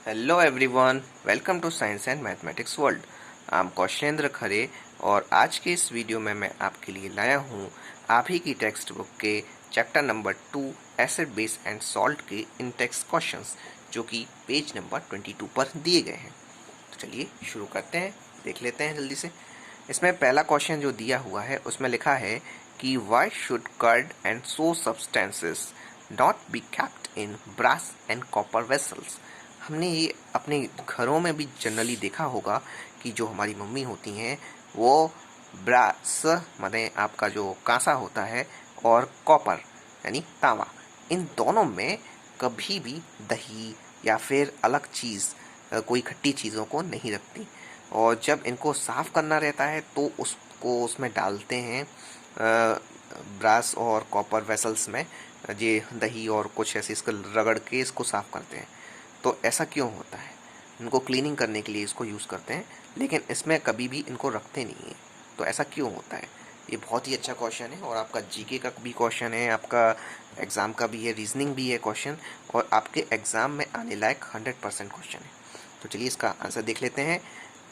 Hello everyone, welcome to science and mathematics world. I am Kaushalendra Khare और आज के इस वीडियो में मैं आपके लिए लाया हूँ आप ही की टेक्स्ट बुक के chapter number 2 acid base and salt के इन टेक्स्ट क्वेश्चंस जो कि पेज नंबर 22 पर दिए गए हैं। तो चलिए शुरू करते हैं, देख लेते हैं जल्दी से। इसमें पहला क्वेश्चन जो दिया हुआ है उसमें लिखा है कि why should curd and sour substances not be kept in brass and copper vessels. हमने ये अपने घरों में भी जनरली देखा होगा कि जो हमारी मम्मी होती हैं वो ब्रास माने आपका जो कांसा होता है और कॉपर यानी तांबा, इन दोनों में कभी भी दही या फिर अलग चीज़ कोई खट्टी चीज़ों को नहीं रखती। और जब इनको साफ़ करना रहता है तो उसको उसमें डालते हैं ब्रास और कॉपर वेसल्स में, ये दही और कुछ ऐसे इसको रगड़ के इसको साफ़ करते हैं। तो ऐसा क्यों होता है? इनको क्लीनिंग करने के लिए इसको यूज़ करते हैं, लेकिन इसमें कभी भी इनको रखते नहीं हैं। तो ऐसा क्यों होता है? ये बहुत ही अच्छा क्वेश्चन है और आपका जीके का भी क्वेश्चन है, आपका एग्ज़ाम का भी है, रीजनिंग भी है क्वेश्चन, और आपके एग्ज़ाम में आने लायक 100% क्वेश्चन है। तो चलिए इसका आंसर देख लेते हैं।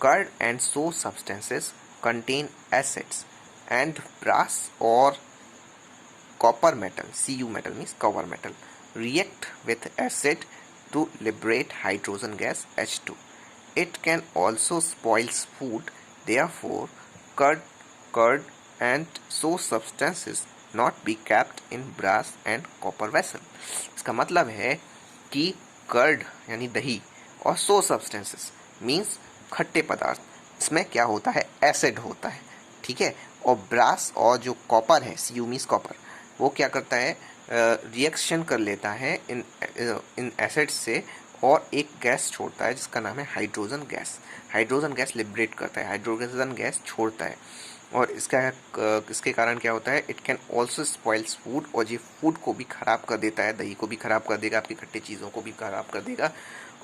Curd and sour substances contain acids and brass और copper metal, Cu metal means copper metal, react with acid to liberate hydrogen gas H2. It can also spoils food, therefore curd and so substances not be kept in brass and copper vessel. इसका मतलब है कि curd यानी दही और सो substances means खट्टे पदार्थ, इसमें क्या होता है? एसिड होता है, ठीक है। और ब्रास और जो कॉपर है, सी यू मीन्स कॉपर, वो क्या करता है? रिएक्शन कर लेता है इन एसिड्स से और एक गैस छोड़ता है जिसका नाम है hydrogen gas. Hydrogen gas liberate करता है, हाइड्रोजन गैस छोड़ता है। और इसके कारण क्या होता है? It can also spoils food, और ये फूड को भी ख़राब कर देता है, दही को भी ख़राब कर देगा, आपकी खट्टी चीज़ों को भी ख़राब कर देगा।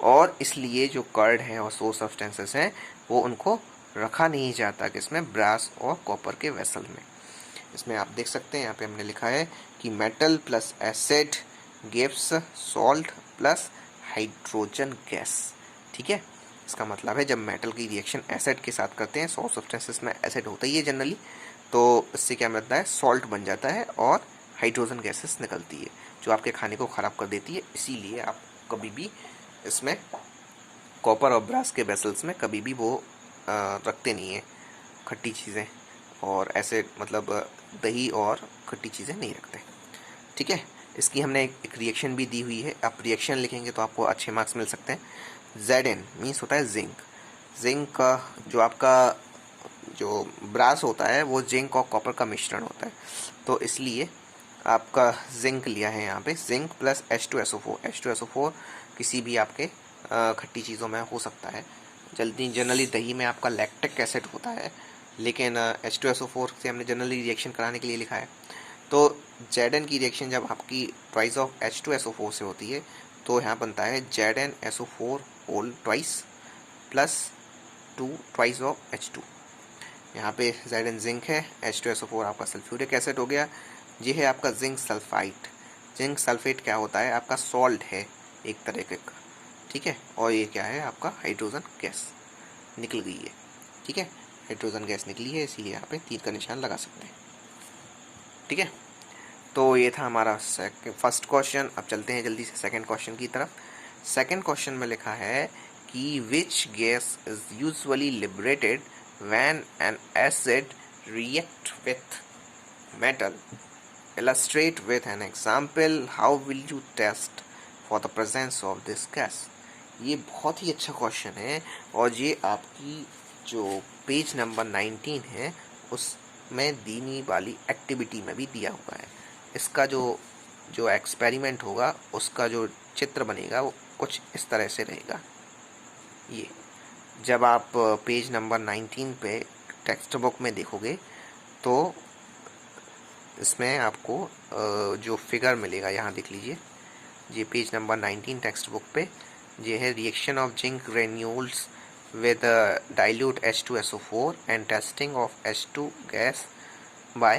और इसलिए जो कर्ड है और सो सब्सटेंसेस हैं वो उनको रखा नहीं जाता किसमें? ब्रास और कॉपर के वेसल में। इसमें आप देख सकते हैं, यहाँ पे हमने लिखा है कि metal plus acid gives salt plus hydrogen gas, ठीक है। इसका मतलब है जब मेटल की रिएक्शन एसिड के साथ करते हैं, सॉल्ट सब्सटेंसेस में एसिड होता ही है जनरली, तो इससे क्या मिलता है? सॉल्ट बन जाता है और हाइड्रोजन गैसेस निकलती है जो आपके खाने को ख़राब कर देती है। इसीलिए आप कभी भी इसमें कॉपर और ब्रास के वेसल्स में कभी भी वो रखते नहीं हैं खट्टी चीज़ें, और ऐसे मतलब दही और खट्टी चीज़ें नहीं रखते, ठीक है। इसकी हमने एक रिएक्शन भी दी हुई है, आप रिएक्शन लिखेंगे तो आपको अच्छे मार्क्स मिल सकते हैं। Zn मीन्स होता है जिंक। जिंक का जो आपका जो ब्रास होता है वो जिंक और कॉपर का मिश्रण होता है, तो इसलिए आपका जिंक लिया है यहाँ पे। जिंक प्लस H2SO4, H2SO4 किसी भी आपके खट्टी चीज़ों में हो सकता है। जल्दी जनरली दही में आपका लैक्टिक एसिड होता है, लेकिन H2SO4 से हमने जनरली रिएक्शन कराने के लिए लिखा है। तो Zn की रिएक्शन जब आपकी ट्वाइस ऑफ H2SO4 से होती है तो यहाँ बनता है ZnSO4 whole twice plus 2 twice of H2। यहाँ पे Zn जिंक है, H2SO4 आपका सल्फ्यूरिक एसिड हो गया, ये है आपका जिंक सल्फाइड। जिंक सल्फेट क्या होता है? आपका सॉल्ट है एक तरह का, ठीक है। और ये क्या है? आपका हाइड्रोजन गैस निकल गई है, ठीक है। हाइड्रोजन गैस निकली है, इसीलिए यहाँ पे तीर का निशान लगा सकते हैं, ठीक है। तो ये था हमारा फर्स्ट क्वेश्चन। अब चलते हैं जल्दी से सेकंड क्वेश्चन की तरफ। सेकंड क्वेश्चन में लिखा है कि which gas is usually liberated when an acid react with metal, illustrate with an example, how will you test for the presence of this gas। ये बहुत ही अच्छा क्वेश्चन है और ये आपकी जो पेज नंबर 19 है उसमें दीनी वाली एक्टिविटी में भी दिया हुआ है। इसका जो जो एक्सपेरिमेंट होगा उसका जो चित्र बनेगा वो कुछ इस तरह से रहेगा। ये जब आप पेज नंबर 19 पे टेक्स्ट बुक में देखोगे तो इसमें आपको जो फिगर मिलेगा, यहाँ देख लीजिए, ये पेज नंबर 19 टेक्स्ट बुक पे ये है reaction of zinc granules with dilute H2SO4 and testing of H2 gas by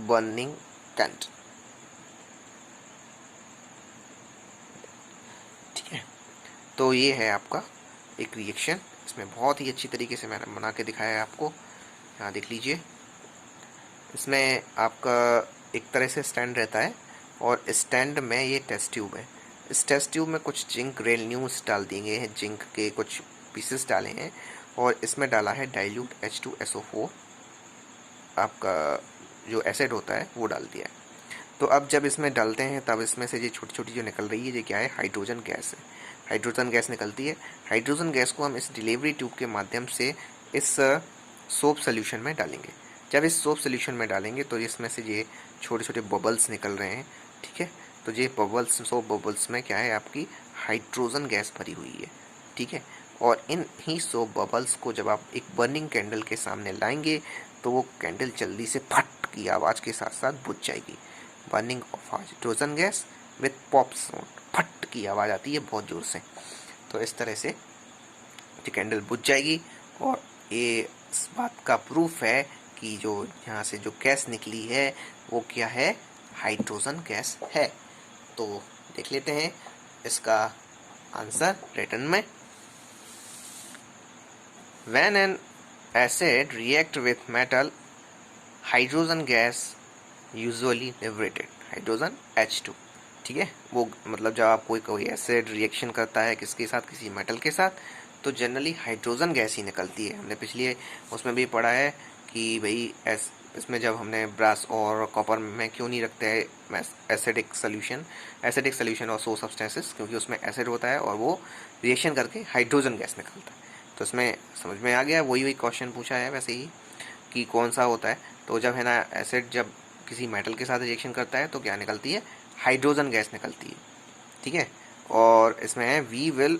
burning current, ठीक है। तो ये है आपका एक रिएक्शन। इसमें बहुत ही अच्छी तरीके से मैंने बना के दिखाया है आपको, यहाँ देख लीजिए। इसमें आपका एक तरह से स्टैंड रहता है और स्टैंड में ये टेस्ट ट्यूब है। इस टेस्ट ट्यूब में कुछ जिंक ग्रेन्यूल्स डाल दिए गए हैं, जिंक के कुछ पीसेस डाले हैं और इसमें डाला है डाइल्यूट H2SO4, आपका जो एसिड होता है वो डाल दिया है। तो अब जब इसमें डालते हैं तब इसमें से ये छोटी छोटी जो निकल रही है ये क्या है, हाइड्रोजन गैस है। हाइड्रोजन गैस निकलती है। हाइड्रोजन गैस को हम इस डिलीवरी ट्यूब के माध्यम से इस सोप सोल्यूशन में डालेंगे। जब इस सोप सोल्यूशन में डालेंगे तो इसमें से ये छोटे छोटे बबल्स निकल रहे हैं, ठीक है। तो ये बबल्स, सोप बबल्स में क्या है, आपकी हाइड्रोजन गैस भरी हुई है, ठीक है। और इन ही सोप बबल्स को जब आप एक बर्निंग कैंडल के सामने लाएंगे तो वो कैंडल जल्दी से फट की आवाज़ के साथ साथ बुझ जाएगी। Burning of hydrogen gas with pop sound, फट की आवाज़ आती है बहुत ज़ोर से। तो इस तरह से ये कैंडल बुझ जाएगी और ये इस बात का प्रूफ है कि जो यहाँ से जो गैस निकली है वो क्या है, हाइड्रोजन गैस है। तो देख लेते हैं इसका आंसर रिटर्न में। When an acid react with metal, hydrogen gas usually liberated, hydrogen H2, ठीक है। वो मतलब जब आप कोई एसिड रिएक्शन करता है किसके साथ, किसी मेटल के साथ, तो जनरली हाइड्रोजन गैस ही निकलती है। हमने पिछले उसमें भी पढ़ा है कि भाई इसमें जब हमने ब्रास और कॉपर में क्यों नहीं रखते हैं एसिडिक सोल्यूशन और सो सब्सटेंसेस, क्योंकि उसमें एसिड होता है और वो रिएक्शन करके हाइड्रोजन गैस निकलता है। तो इसमें समझ में आ गया, वही क्वेश्चन पूछा है वैसे ही कि कौन सा होता है। तो जब है ना एसिड जब किसी मेटल के साथ रिएक्शन करता है तो क्या निकलती है, हाइड्रोजन गैस निकलती है, ठीक है। और इसमें है we will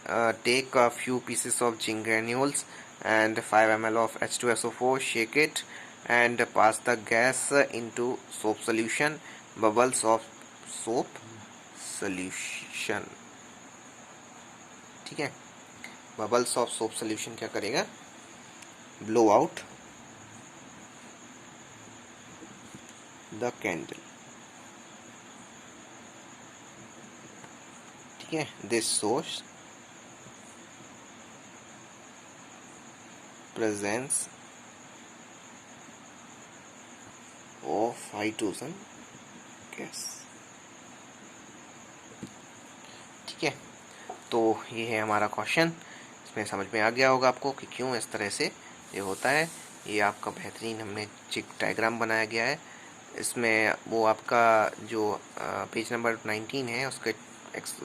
take a few pieces of zinc granules and 5 ml of H2SO4, shake it and pass the gas into soap solution, bubbles of soap solution, ठीक है। बबल्स ऑफ सोप सोल्यूशन क्या करेगा, ब्लो आउट द कैंडल, ठीक है। This source presence of hydrogen gas, ठीक है। तो ये है हमारा क्वेश्चन। इसमें समझ में आ गया होगा आपको कि क्यों इस तरह से ये होता है। ये आपका बेहतरीन हमने चिक डायग्राम बनाया गया है। इसमें वो आपका जो पेज नंबर 19 है उसके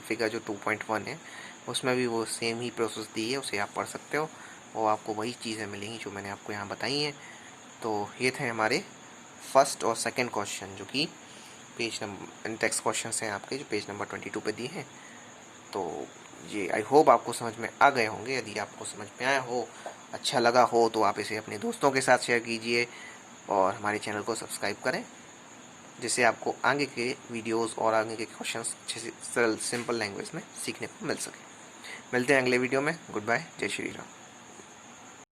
फिगर जो 2.1 है उसमें भी वो सेम ही प्रोसेस दी है, उसे आप पढ़ सकते हो और आपको वही चीज़ें मिलेंगी जो मैंने आपको यहाँ बताई हैं। तो ये थे हमारे फर्स्ट और सेकंड क्वेश्चन जो कि पेज नंबर टेक्स्ट क्वेश्चन हैं आपके, जो पेज नंबर 22 पे दिए हैं। तो ये आई होप आपको समझ में आ गए होंगे। यदि आपको समझ में आया हो, अच्छा लगा हो, तो आप इसे अपने दोस्तों के साथ शेयर कीजिए और हमारे चैनल को सब्सक्राइब करें, जिससे आपको आगे के वीडियोस और आगे के क्वेश्चंस अच्छे से सरल सिंपल लैंग्वेज में सीखने को मिल सके। मिलते हैं अगले वीडियो में। गुड बाय, जय श्री राम।